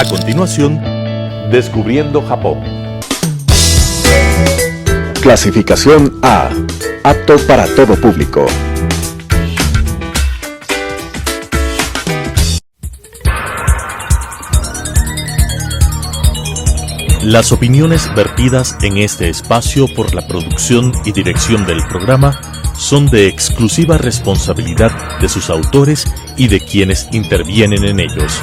A continuación, Descubriendo Japón. Clasificación A. Apto para todo público. Las opiniones vertidas en este espacio por la producción y dirección del programa son de exclusiva responsabilidad de sus autores y de quienes intervienen en ellos.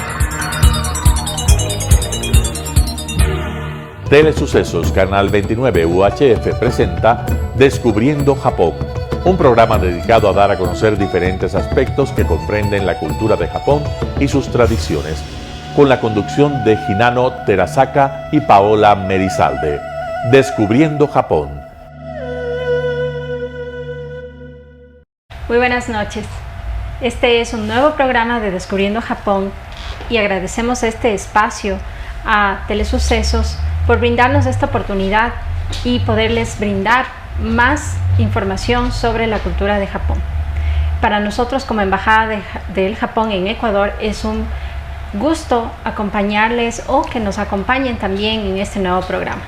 Telesucesos Canal 29 UHF presenta Descubriendo Japón, un programa dedicado a dar a conocer diferentes aspectos que comprenden la cultura de Japón y sus tradiciones, con la conducción de Hinano Terasaka y Paola Merizalde. Descubriendo Japón. Muy buenas noches. Este es un nuevo programa de Descubriendo Japón y agradecemos este espacio a Telesucesos por brindarnos esta oportunidad y poderles brindar más información sobre la cultura de Japón. Para nosotros como Embajada del Japón en Ecuador es un gusto acompañarles o que nos acompañen también en este nuevo programa.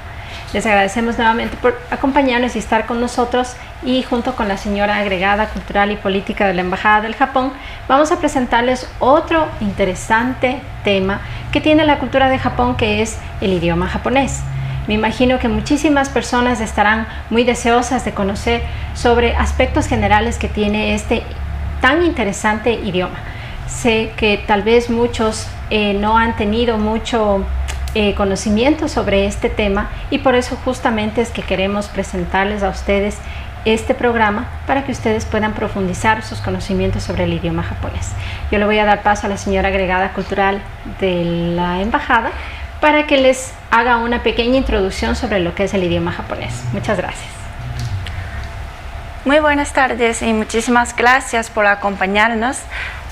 Les agradecemos nuevamente por acompañarnos y estar con nosotros, y junto con la señora agregada cultural y política de la Embajada del Japón vamos a presentarles otro interesante tema que tiene la cultura de Japón, que es el idioma japonés. Me imagino que muchísimas personas estarán muy deseosas de conocer sobre aspectos generales que tiene este tan interesante idioma. Sé que tal vez muchos no han tenido mucho conocimiento sobre este tema, y por eso justamente es que queremos presentarles a ustedes este programa para que ustedes puedan profundizar sus conocimientos sobre el idioma japonés. Yo le voy a dar paso a la señora agregada cultural de la embajada para que les haga una pequeña introducción sobre lo que es el idioma japonés. Muchas gracias. Muy buenas tardes y muchísimas gracias por acompañarnos.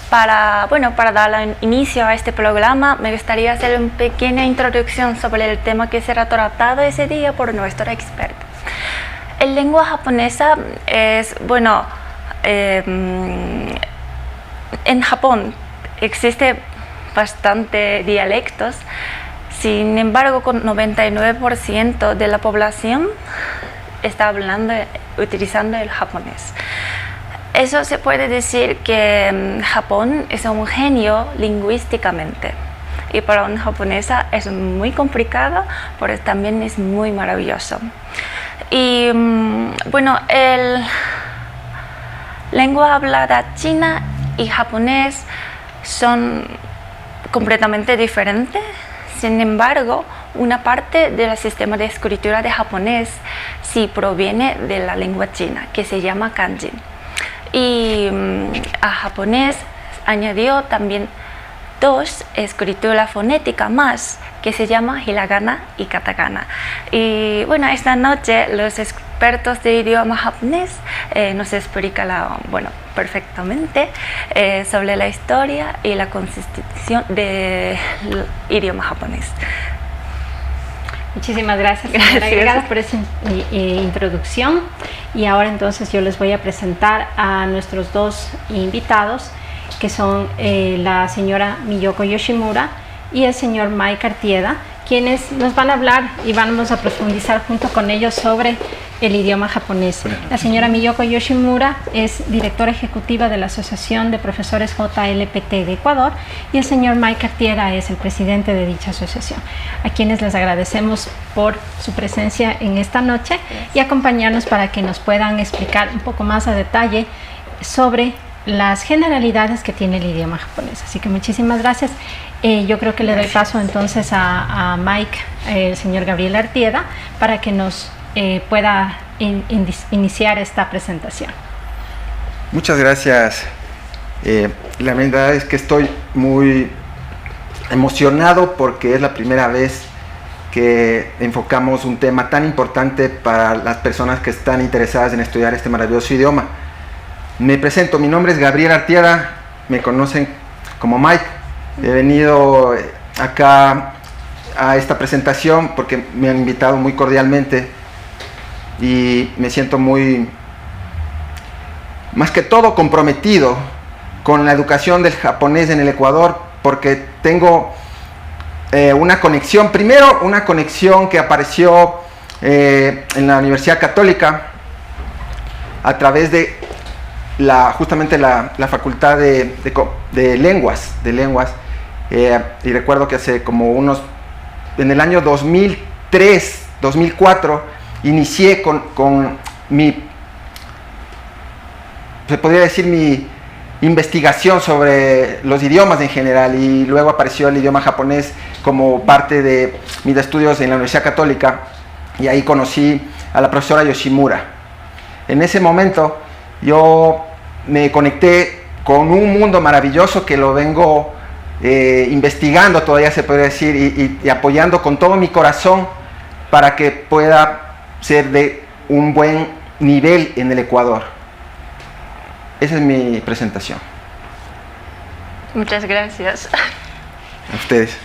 Para dar inicio a este programa, me gustaría hacer una pequeña introducción sobre el tema que será tratado ese día por nuestro experto. La lengua japonesa es, en Japón existe bastante dialectos. Sin embargo, con 99% de la población está utilizando el japonés. Eso se puede decir que Japón es homogéneo lingüísticamente, y para un japonesa es muy complicado, pero también es muy maravilloso. Y el lengua hablada china y japonés son completamente diferentes. Sin embargo, una parte del sistema de escritura de japonés sí proviene de la lengua china, que se llama kanji. Y a japonés añadió también dos escrituras fonéticas más, que se llama hiragana y katakana. Y esta noche los expertos de idioma japonés nos explicarán perfectamente sobre la historia y la constitución del idioma japonés. Muchísimas gracias, señora agregada, por esa introducción. Y ahora entonces yo les voy a presentar a nuestros dos invitados, que son la señora Miyoko Yoshimura y el señor Mike Artieda, quienes nos van a hablar y vamos a profundizar junto con ellos sobre el idioma japonés. La señora Miyoko Yoshimura es directora ejecutiva de la Asociación de Profesores JLPT de Ecuador, y el señor Mike Artieda es el presidente de dicha asociación, a quienes les agradecemos por su presencia en esta noche y acompañarnos para que nos puedan explicar un poco más a detalle sobre las generalidades que tiene el idioma japonés. Así que muchísimas gracias. Yo creo que le doy paso entonces a Mike, el señor Gabriel Artieda, para que nos pueda iniciar esta presentación. Muchas gracias. La verdad es que estoy muy emocionado porque es la primera vez que enfocamos un tema tan importante para las personas que están interesadas en estudiar este maravilloso idioma. Me presento, mi nombre es Gabriel Artieda, me conocen como Mike. He venido acá a esta presentación porque me han invitado muy cordialmente y me siento muy, más que todo, comprometido con la educación del japonés en el Ecuador, porque tengo una conexión, primero una conexión que apareció en la Universidad Católica a través de justamente la Facultad de Lenguas, y recuerdo que hace como en el año 2003, 2004, inicié con se podría decir mi investigación sobre los idiomas en general, y luego apareció el idioma japonés como parte de mis estudios en la Universidad Católica, y ahí conocí a la profesora Yoshimura. En ese momento yo me conecté con un mundo maravilloso que lo vengo investigando todavía, se podría decir, y apoyando con todo mi corazón para que pueda ser de un buen nivel en el Ecuador. Esa es mi presentación. Muchas gracias. A ustedes.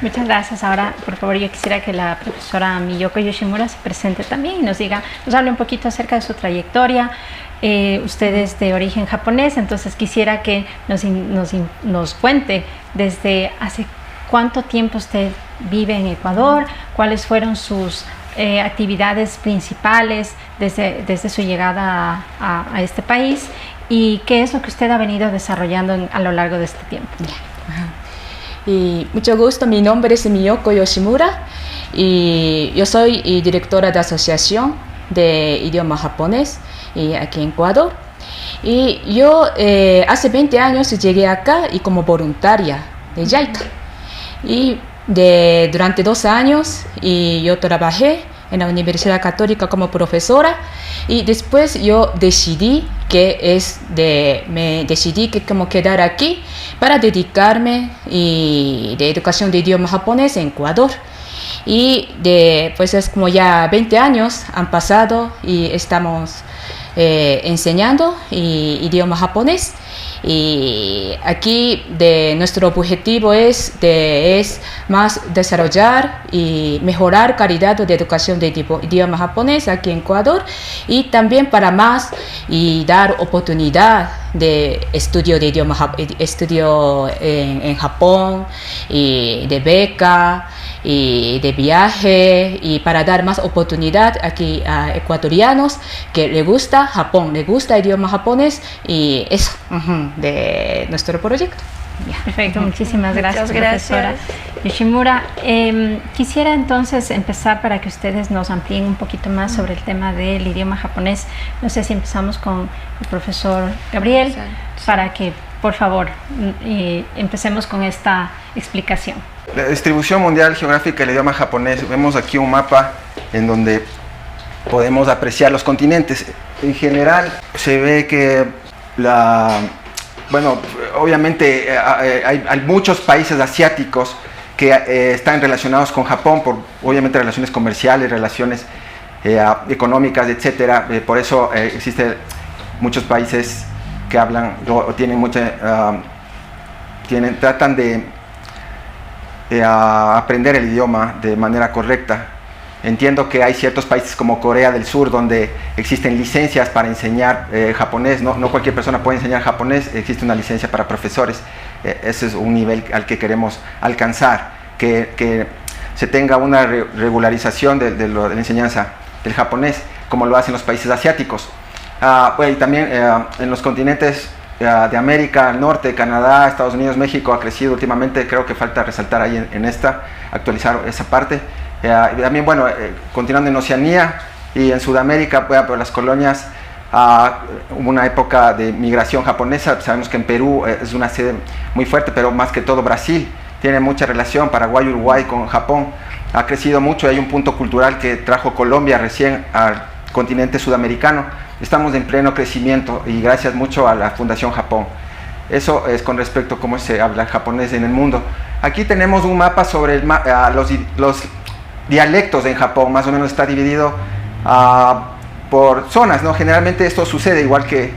Muchas gracias. Ahora, por favor, yo quisiera que la profesora Miyoko Yoshimura se presente también y nos hable un poquito acerca de su trayectoria. Usted es de origen japonés, entonces quisiera que nos cuente desde hace cuánto tiempo usted vive en Ecuador, cuáles fueron sus actividades principales desde su llegada a este país, y qué es lo que usted ha venido desarrollando a lo largo de este tiempo. Y mucho gusto, mi nombre es Miyoko Yoshimura y yo soy directora de asociación de idioma japonés aquí en Ecuador. Y yo hace 20 años llegué acá y como voluntaria de JICA. Y durante 2 años yo trabajé en la Universidad Católica como profesora, y después yo decidí como quedar aquí para dedicarme de educación de idioma japonés en Ecuador. Y pues es como ya 20 años han pasado y estamos enseñando idioma japonés. Y aquí nuestro objetivo es más desarrollar y mejorar calidad de educación de idioma japonés aquí en Ecuador, y también para más y dar oportunidad de estudio en Japón, y de beca y de viaje, y para dar más oportunidad aquí a ecuatorianos que les gusta Japón, les gusta el idioma japonés, y eso de nuestro proyecto. Perfecto, muchísimas gracias, Muchas gracias, profesora Yoshimura. Quisiera entonces empezar para que ustedes nos amplíen un poquito más sobre el tema del idioma japonés. No sé si empezamos con el profesor Gabriel, Sí. para que, por favor, empecemos con esta explicación. La distribución mundial geográfica del idioma japonés. Vemos aquí un mapa en donde podemos apreciar los continentes. En general se ve que obviamente hay muchos países asiáticos que están relacionados con Japón por obviamente relaciones comerciales, relaciones económicas, etcétera. Por eso existen muchos países que hablan o tienen tratan de aprender el idioma de manera correcta. Entiendo que hay ciertos países como Corea del Sur donde existen licencias para enseñar japonés. No cualquier persona puede enseñar japonés, existe una licencia para profesores. Ese es un nivel al que queremos alcanzar, que se tenga una regularización de la enseñanza del japonés, como lo hacen los países asiáticos. Y también en los continentes de América, el norte, Canadá, Estados Unidos, México ha crecido últimamente. Creo que falta resaltar ahí actualizar esa parte. También, continuando en Oceanía y en Sudamérica, por las colonias, hubo una época de migración japonesa. Sabemos que en Perú es una sede muy fuerte, pero más que todo Brasil tiene mucha relación, Paraguay, Uruguay con Japón. Ha crecido mucho y hay un punto cultural que trajo Colombia recién al continente sudamericano. Estamos en pleno crecimiento y gracias mucho a la Fundación Japón. Eso es con respecto a cómo se habla japonés en el mundo. Aquí tenemos un mapa sobre los dialectos en Japón. Más o menos está dividido por zonas, ¿no? Generalmente esto sucede igual que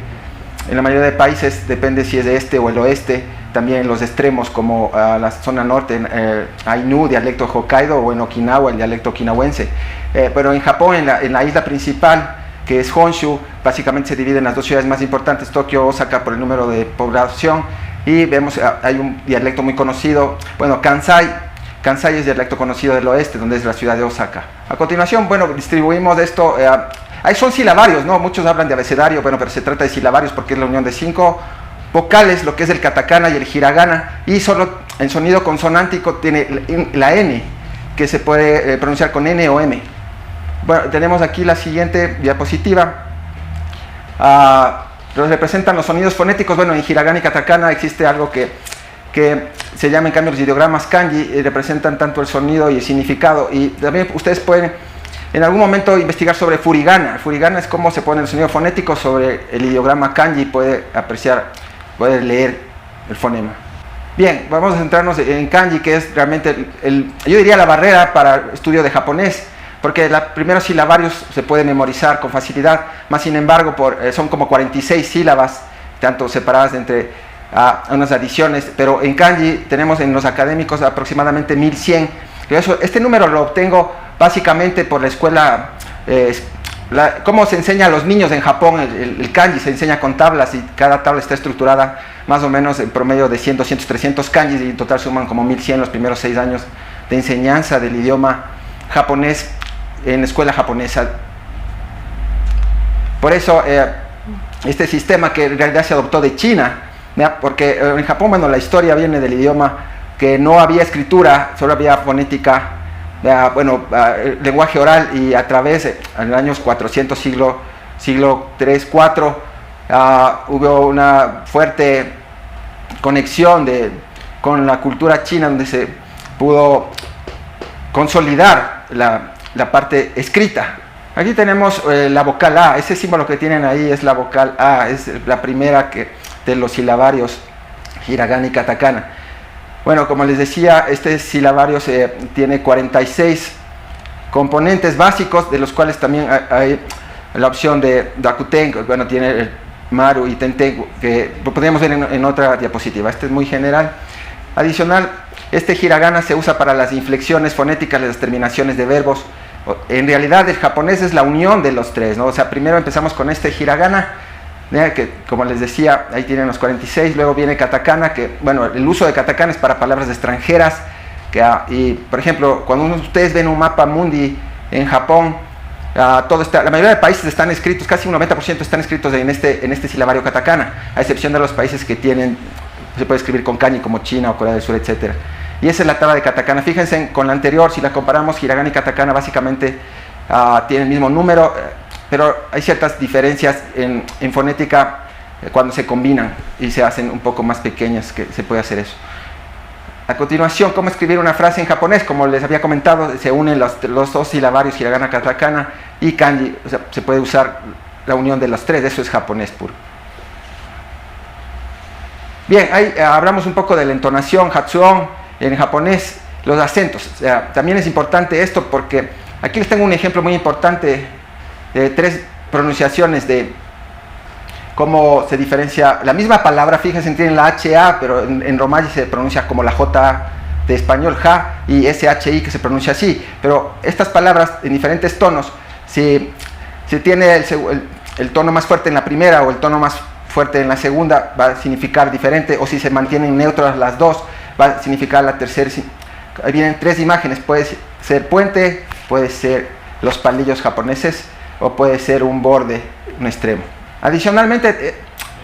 en la mayoría de países, depende si es de este o el oeste. También en los extremos, como la zona norte, Ainu, dialecto Hokkaido, o en Okinawa, el dialecto okinawense. Pero en Japón, en la isla principal, que es Honshu, básicamente se divide en las 2 ciudades más importantes, Tokio, Osaka, por el número de población. Y vemos, hay un dialecto muy conocido, Kansai, Kansai es dialecto conocido del oeste, donde es la ciudad de Osaka. A continuación, bueno, distribuimos esto. Ahí son silabarios, ¿no? Muchos hablan de abecedario, bueno, pero se trata de silabarios porque es la unión de 5 vocales, lo que es el katakana y el hiragana, y solo en sonido consonántico tiene la N, que se puede pronunciar con N o M. Bueno, tenemos aquí la siguiente diapositiva. Representan los sonidos fonéticos. Bueno, en hiragana y katakana existe algo que se llama en cambio los ideogramas kanji, y representan tanto el sonido y el significado. Y también ustedes pueden en algún momento investigar sobre furigana. Furigana es cómo se pone el sonido fonético sobre el ideograma kanji, puede leer el fonema. Bien, vamos a centrarnos en kanji, que es realmente yo diría la barrera para el estudio de japonés, porque los primeros silabarios se pueden memorizar con facilidad, más sin embargo son como 46 sílabas, tanto separadas entre unas adiciones, pero en kanji tenemos en los académicos aproximadamente 1100. Este número lo obtengo básicamente por la escuela, cómo se enseña a los niños en Japón. El kanji se enseña con tablas, y cada tabla está estructurada más o menos en promedio de 100, 200, 300 kanjis, y en total suman como 1100 los primeros 6 años de enseñanza del idioma japonés en la escuela japonesa. Por eso este sistema, que en realidad se adoptó de China, porque en Japón, bueno, la historia viene del idioma que no había escritura, solo había fonética, lenguaje oral, y a través en los años 400, siglo 3, 4, hubo una fuerte conexión con la cultura china, donde se pudo consolidar la parte escrita. Aquí tenemos la vocal A. Ese símbolo que tienen ahí es la vocal A, es la primera de los silabarios hiragana y katakana. Bueno, como les decía, este silabario tiene 46 componentes básicos, de los cuales también hay la opción de dakuten. Bueno, tiene el maru y tenten, que lo podríamos ver en otra diapositiva. Este es muy general. Adicional, este hiragana se usa para las inflexiones fonéticas, las terminaciones de verbos. En realidad el japonés es la unión de los tres, ¿no? O sea, primero empezamos con este hiragana, que como les decía, ahí tienen los 46, luego viene katakana, que bueno, el uso de katakana es para palabras extranjeras, y por ejemplo, cuando ustedes ven un mapa mundi en Japón, la mayoría de países están escritos, casi un 90% están escritos en este silabario katakana, a excepción de los países que se puede escribir con kanji, como China o Corea del Sur, etc. Y esa es la tabla de katakana. Fíjense con la anterior, si la comparamos, hiragana y katakana básicamente tienen el mismo número, pero hay ciertas diferencias en fonética cuando se combinan y se hacen un poco más pequeñas, que se puede hacer eso. A continuación, cómo escribir una frase en japonés. Como les había comentado, se unen los dos silabarios, hiragana, katakana y kanji. O sea, se puede usar la unión de los tres, eso es japonés puro. Bien, ahí hablamos un poco de la entonación, hatsuon, en japonés, los acentos. O sea, también es importante esto, porque aquí les tengo un ejemplo muy importante de 3 pronunciaciones de cómo se diferencia la misma palabra. Fíjense, tienen la HA, pero en romaji se pronuncia como la JA de español, ja, y SHI, que se pronuncia así. Pero estas palabras en diferentes tonos, si tiene el tono más fuerte en la primera o el tono más fuerte en la segunda, va a significar diferente, o si se mantienen neutras las dos, va a significar la tercera. Ahí vienen 3 imágenes, puede ser puente, puede ser los palillos japoneses, o puede ser un borde, un extremo. Adicionalmente,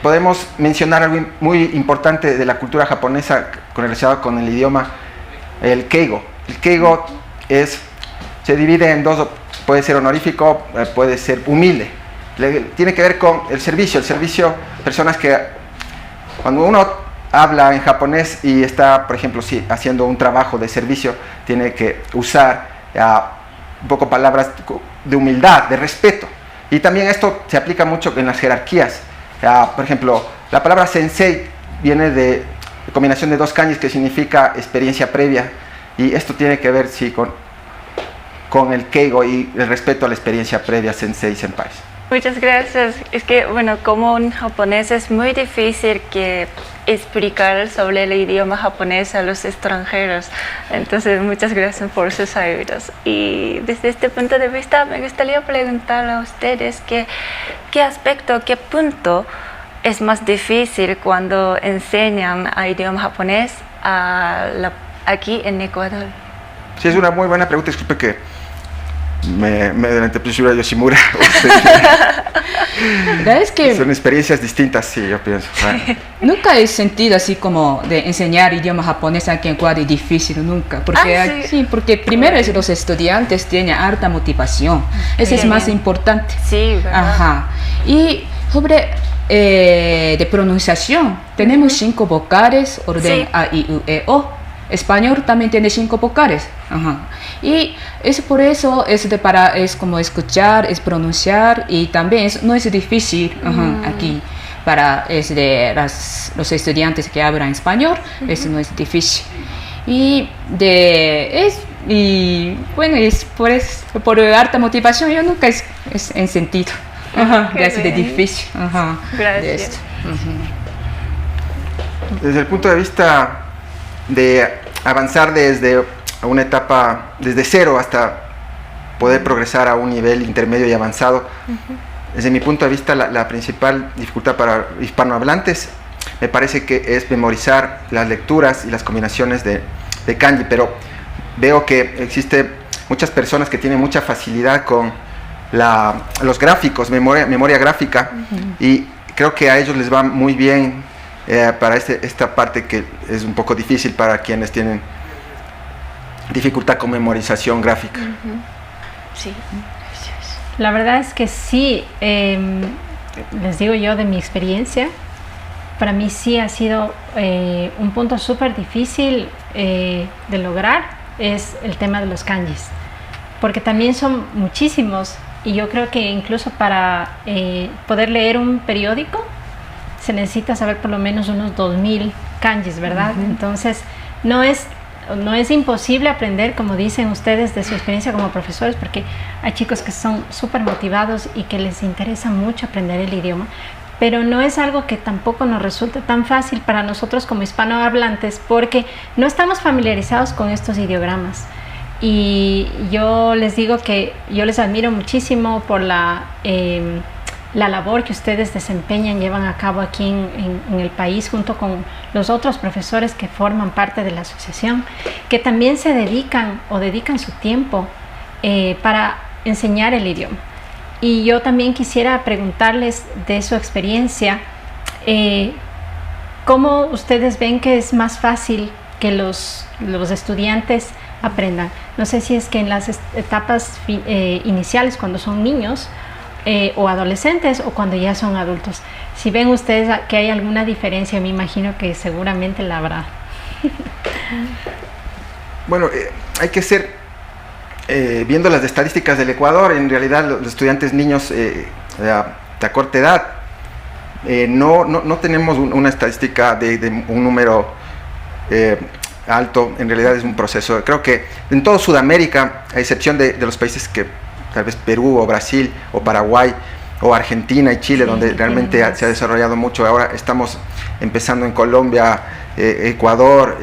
podemos mencionar algo muy importante de la cultura japonesa relacionado con el idioma, el keigo. El keigo se divide en 2, puede ser honorífico, puede ser humilde. Tiene que ver con el servicio. Personas que cuando uno habla en japonés y está, por ejemplo, haciendo un trabajo de servicio, tiene que usar un poco palabras de humildad, de respeto. Y también esto se aplica mucho en las jerarquías. Por ejemplo, la palabra sensei viene de combinación de 2 kanjis que significa experiencia previa, y esto tiene que ver con el keigo y el respeto a la experiencia previa, sensei, senpais. Muchas gracias. Es que, bueno, como en japonés es muy difícil explicar sobre el idioma japonés a los extranjeros. Entonces, muchas gracias por sus ayudas. Y desde este punto de vista, me gustaría preguntar a ustedes qué aspecto, qué punto es más difícil cuando enseñan el idioma japonés aquí en Ecuador. Sí, es una muy buena pregunta. Disculpe que me adelanté, pues Yoshimura. Es que son experiencias distintas, sí, yo pienso. nunca he sentido así como de enseñar idioma japonés aquí en Ecuador es difícil, nunca. Porque, sí. Porque primero es los estudiantes tienen harta motivación. Eso es más importante. Sí, ¿verdad? Ajá. Y sobre de pronunciación, tenemos 5 vocales, orden Sí. A, I, U, E, O. Español también tiene 5 vocales. Ajá. Y es por eso es como escuchar, es pronunciar y también no es difícil aquí para los estudiantes que hablan español, eso no es difícil. Y bueno, es por harta motivación, yo nunca he sentido de difícil. Gracias. De esto. Desde el punto de vista de avanzar desde una etapa, desde cero hasta poder progresar a un nivel intermedio y avanzado, desde mi punto de vista la principal dificultad para hispanohablantes me parece que es memorizar las lecturas y las combinaciones de kanji, pero veo que existe muchas personas que tienen mucha facilidad con los gráficos, memoria gráfica, y creo que a ellos les va muy bien para esta parte que es un poco difícil para quienes tienen dificultad con memorización gráfica. Sí. La verdad es que sí, les digo yo de mi experiencia, para mí sí ha sido un punto súper difícil de lograr, es el tema de los kanjis, porque también son muchísimos y yo creo que incluso para poder leer un periódico se necesita saber por lo menos unos 2000 kanjis, ¿verdad? Entonces no es imposible aprender, como dicen ustedes de su experiencia como profesores, porque hay chicos que son súper motivados y que les interesa mucho aprender el idioma, pero no es algo que tampoco nos resulta tan fácil para nosotros como hispanohablantes, porque no estamos familiarizados con estos ideogramas. Y yo les digo que yo les admiro muchísimo por la labor que ustedes desempeñan, llevan a cabo aquí en el país junto con los otros profesores que forman parte de la asociación, que también se dedican su tiempo para enseñar el idioma. Y yo también quisiera preguntarles de su experiencia, ¿cómo ustedes ven que es más fácil que los estudiantes aprendan? No sé si es que en las etapas iniciales, cuando son niños, o adolescentes, o cuando ya son adultos. Si ven ustedes que hay alguna diferencia, me imagino que seguramente la habrá. Bueno, hay que ser, viendo las estadísticas del Ecuador, en realidad los estudiantes niños de corta edad, no tenemos una estadística de un número alto. En realidad es un proceso, creo que en toda Sudamérica, a excepción de los países que tal vez Perú o Brasil o Paraguay o Argentina y Chile, donde realmente se ha desarrollado mucho. Ahora estamos empezando en Colombia, Ecuador,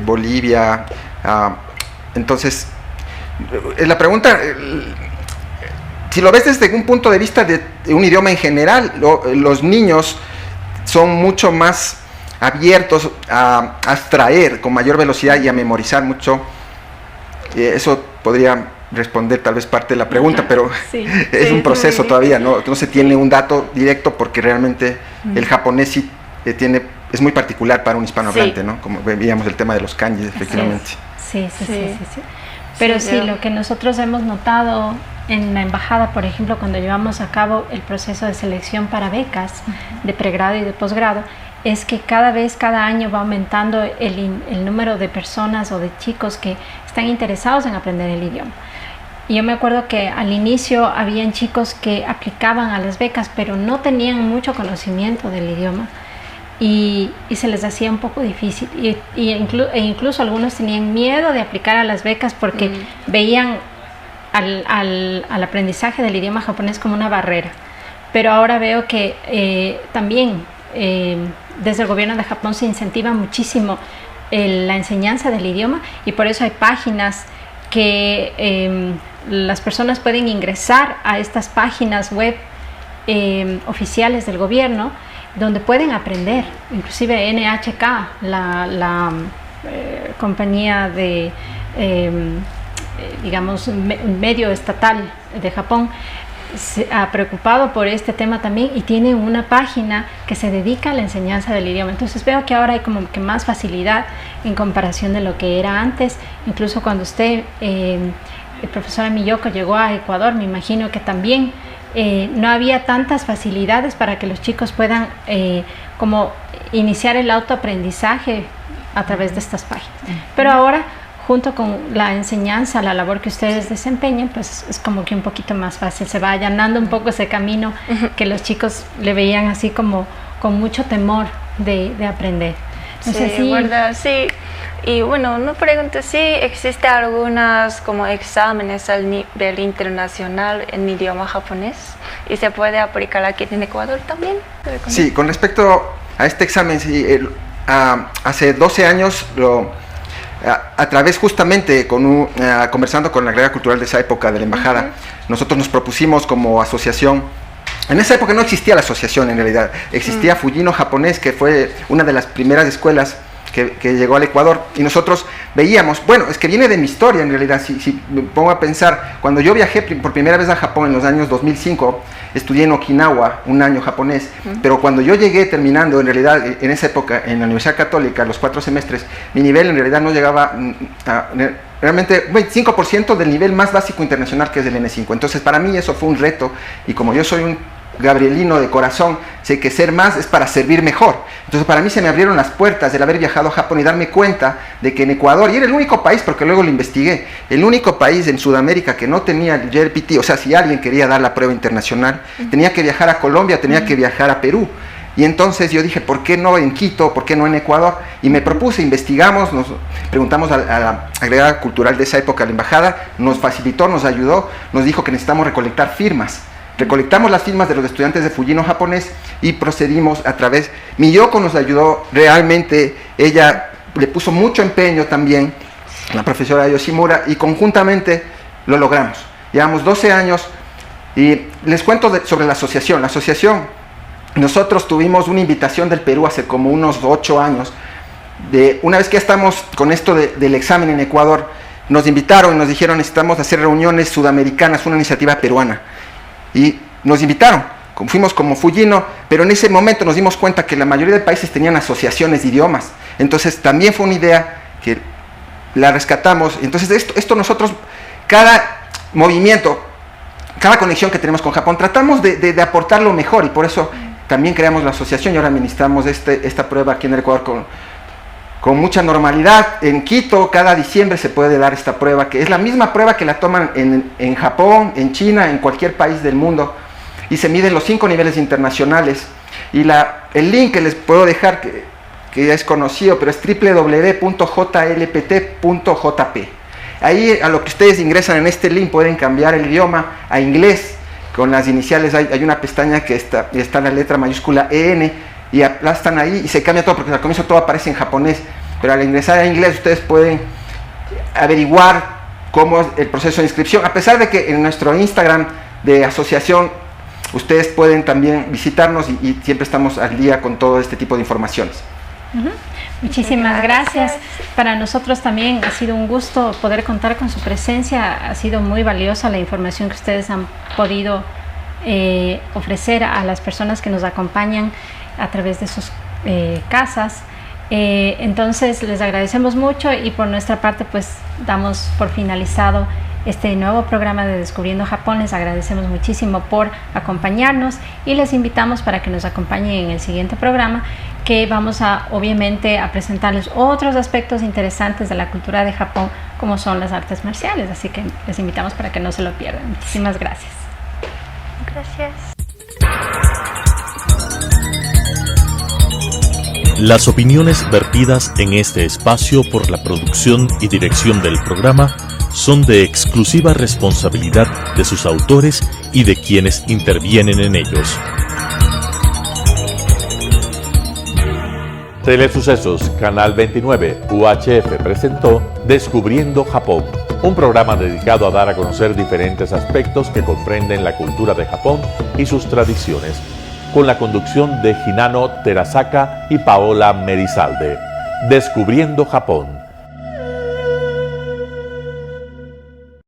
Bolivia. Entonces, la pregunta, si lo ves desde un punto de vista de un idioma en general, los niños son mucho más abiertos a abstraer con mayor velocidad y a memorizar mucho. Eso podría responder tal vez parte de la pregunta, pero es un proceso todavía, no se tiene un dato directo, porque realmente el japonés sí es muy particular para un hispanohablante, ¿no? Como veíamos el tema de los kanjis, efectivamente. Sí. Pero sí, lo que nosotros hemos notado en la embajada, por ejemplo, cuando llevamos a cabo el proceso de selección para becas de pregrado y de posgrado, es que cada año va aumentando el número de personas o de chicos que están interesados en aprender el idioma. Y yo me acuerdo que al inicio habían chicos que aplicaban a las becas, pero no tenían mucho conocimiento del idioma y se les hacía un poco difícil. E incluso algunos tenían miedo de aplicar a las becas porque veían al aprendizaje del idioma japonés como una barrera. Pero ahora veo que también desde el gobierno de Japón se incentiva muchísimo la enseñanza del idioma, y por eso hay páginas que las personas pueden ingresar a estas páginas web oficiales del gobierno, donde pueden aprender. Inclusive NHK, la compañía de digamos, un medio estatal de Japón, se ha preocupado por este tema también y tiene una página que se dedica a la enseñanza del idioma. Entonces veo que ahora hay como que más facilidad en comparación de lo que era antes. Incluso cuando usted, profesora Miyoko, llegó a Ecuador, me imagino que también no había tantas facilidades para que los chicos puedan como iniciar el autoaprendizaje a través de estas páginas. Pero ahora, junto con la enseñanza, la labor que ustedes desempeñan, pues es como que un poquito más fácil, se va allanando un poco ese camino que los chicos le veían así como con mucho temor de aprender. No sé si... ¿verdad? Sí. Y bueno, me pregunto si existe algunos como exámenes al nivel internacional en idioma japonés y se puede aplicar aquí en Ecuador también. Sí, con respecto a este examen, sí, hace 12 años a través justamente conversando con la Agrega Cultural de esa época de la embajada, nosotros nos propusimos como asociación. En esa época no existía la asociación, en realidad existía Fujino Japonés, que fue una de las primeras escuelas que llegó al Ecuador, y nosotros veíamos, bueno, es que viene de mi historia en realidad. Si me pongo a pensar, cuando yo viajé por primera vez a Japón en los años 2005, estudié en Okinawa un año japonés, pero cuando yo llegué terminando, en realidad en esa época en la Universidad Católica, los 4 semestres, mi nivel en realidad no llegaba a realmente 25% del nivel más básico internacional, que es el N5. Entonces para mí eso fue un reto, y como yo soy un gabrielino de corazón, sé que ser más es para servir mejor. Entonces para mí se me abrieron las puertas del haber viajado a Japón y darme cuenta de que en Ecuador, y era el único país, porque luego lo investigué, el único país en Sudamérica que no tenía el JLPT, o sea, si alguien quería dar la prueba internacional, tenía que viajar a Colombia, tenía que viajar a Perú. Y entonces yo dije, ¿por qué no en Quito? ¿Por qué no en Ecuador? Y me propuse, investigamos, nos preguntamos a la Agregada Cultural de esa época, a la embajada, nos facilitó, nos ayudó, nos dijo que necesitamos recolectar firmas. Recolectamos las firmas de los estudiantes de Fujino Japonés y procedimos a través. Miyoko nos ayudó realmente, ella le puso mucho empeño también, la profesora Yoshimura, y conjuntamente lo logramos. Llevamos 12 años y les cuento sobre la asociación. La asociación, nosotros tuvimos una invitación del Perú hace como unos 8 años. Una vez que estamos con esto del examen en Ecuador, nos invitaron y nos dijeron, necesitamos hacer reuniones sudamericanas, una iniciativa peruana. Y nos invitaron, fuimos como Fujino, pero en ese momento nos dimos cuenta que la mayoría de países tenían asociaciones de idiomas. Entonces también fue una idea que la rescatamos. Entonces esto nosotros, cada movimiento, cada conexión que tenemos con Japón, tratamos de aportar lo mejor, y por eso también creamos la asociación y ahora administramos esta prueba aquí en el Ecuador con mucha normalidad. En Quito cada diciembre se puede dar esta prueba, que es la misma prueba que la toman en Japón, en China, en cualquier país del mundo, y se miden los 5 niveles internacionales. Y el link que les puedo dejar, que ya es conocido, pero es www.jlpt.jp. Ahí, a lo que ustedes ingresan en este link, pueden cambiar el idioma a inglés con las iniciales. Hay una pestaña que está la letra mayúscula EN, y aplastan ahí y se cambia todo, porque al comienzo todo aparece en japonés, pero al ingresar a inglés ustedes pueden averiguar cómo es el proceso de inscripción, a pesar de que en nuestro Instagram de asociación ustedes pueden también visitarnos y siempre estamos al día con todo este tipo de informaciones. Muchísimas gracias. Para nosotros también ha sido un gusto poder contar con su presencia. Ha sido muy valiosa la información que ustedes han podido ofrecer a las personas que nos acompañan a través de sus casas. Entonces les agradecemos mucho, y por nuestra parte pues damos por finalizado este nuevo programa de Descubriendo Japón. Les agradecemos muchísimo por acompañarnos y les invitamos para que nos acompañen en el siguiente programa, que vamos obviamente a presentarles otros aspectos interesantes de la cultura de Japón, como son las artes marciales, así que les invitamos para que no se lo pierdan. Muchísimas gracias. Gracias. Las opiniones vertidas en este espacio por la producción y dirección del programa son de exclusiva responsabilidad de sus autores y de quienes intervienen en ellos. Telesucesos, Canal 29, UHF presentó Descubriendo Japón, un programa dedicado a dar a conocer diferentes aspectos que comprenden la cultura de Japón y sus tradiciones, con la conducción de Hinano Terasaka y Paola Merizalde. Descubriendo Japón.